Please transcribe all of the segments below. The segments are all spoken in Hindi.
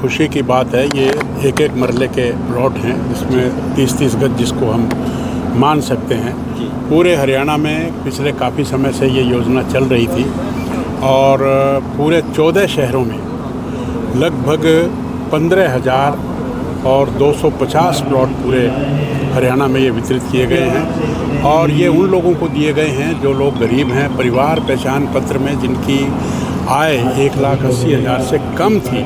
खुशी की बात है। ये एक एक मरले के प्लॉट हैं जिसमें 30-30 गज जिसको हम मान सकते हैं। पूरे हरियाणा में पिछले काफ़ी समय से ये योजना चल रही थी और पूरे 14 शहरों में लगभग 15,000 और 250 प्लॉट पूरे हरियाणा में ये वितरित किए गए हैं। और ये उन लोगों को दिए गए हैं जो लोग गरीब हैं, परिवार पहचान पत्र में जिनकी आय 1,80,000 से कम थी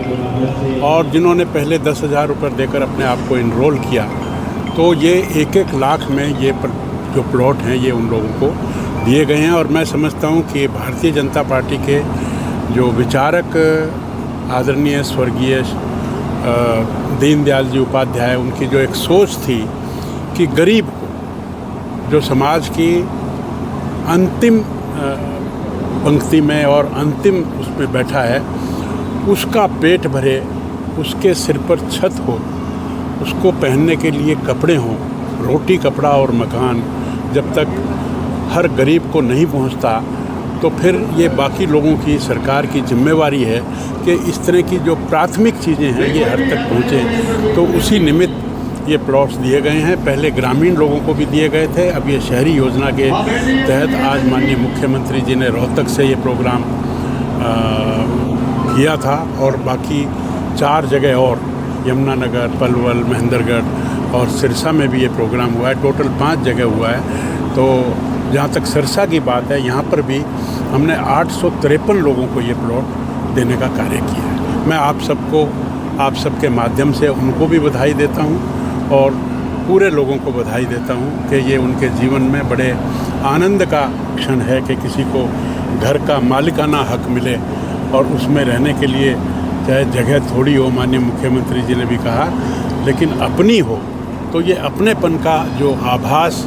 और जिन्होंने पहले 10,000 रुपये देकर अपने आप को इनरोल किया। तो ये 1-1 लाख में ये जो प्लॉट हैं ये उन लोगों को दिए गए हैं। और मैं समझता हूँ कि भारतीय जनता पार्टी के जो विचारक आदरणीय स्वर्गीय दीनदयाल जी उपाध्याय, उनकी जो एक सोच थी कि गरीब को जो समाज की अंतिम पंक्ति में और अंतिम उसमें बैठा है उसका पेट भरे, उसके सिर पर छत हो, उसको पहनने के लिए कपड़े हों, रोटी कपड़ा और मकान जब तक हर गरीब को नहीं पहुंचता तो फिर ये बाकी लोगों की, सरकार की जिम्मेवारी है कि इस तरह की जो प्राथमिक चीज़ें हैं ये हर तक पहुँचे। तो उसी निमित्त ये प्लॉट्स दिए गए हैं। पहले ग्रामीण लोगों को भी दिए गए थे, अब ये शहरी योजना के तहत आज माननीय मुख्यमंत्री जी ने रोहतक से ये प्रोग्राम किया था और बाकी 4 जगह और यमुनानगर, पलवल, महेंद्रगढ़ और सिरसा में भी ये प्रोग्राम हुआ है। टोटल 5 जगह हुआ है। तो जहाँ तक सिरसा की बात है, यहाँ पर भी हमने 853 लोगों को ये प्लॉट देने का कार्य किया है। मैं आप सबके माध्यम से उनको भी बधाई देता हूँ और पूरे लोगों को बधाई देता हूँ कि ये उनके जीवन में बड़े आनंद का क्षण है कि किसी को घर का मालिकाना हक मिले और उसमें रहने के लिए चाहे जगह थोड़ी हो, माननीय मुख्यमंत्री जी ने भी कहा, लेकिन अपनी हो। तो ये अपनेपन का जो आभास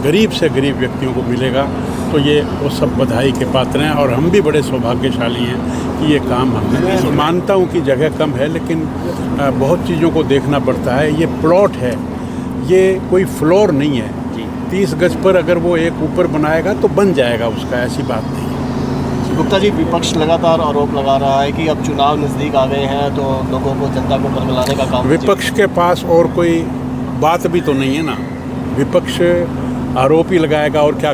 गरीब से गरीब व्यक्तियों को मिलेगा तो ये वो सब बधाई के पात्र हैं और हम भी बड़े सौभाग्यशाली हैं कि ये काम हमने। मानता हूँ कि जगह कम है लेकिन बहुत चीज़ों को देखना पड़ता है। ये प्लॉट है, ये कोई फ्लोर नहीं है। 30 गज पर अगर वो एक ऊपर बनाएगा तो बन जाएगा उसका, ऐसी बात नहीं है। गुप्ता जी, विपक्ष लगातार आरोप लगा रहा है कि अब चुनाव नज़दीक आ गए हैं तो लोगों को, जनता को बरगलाने का काम। विपक्ष के पास और कोई बात भी तो नहीं है ना। विपक्ष आरोप ही लगाएगा और क्या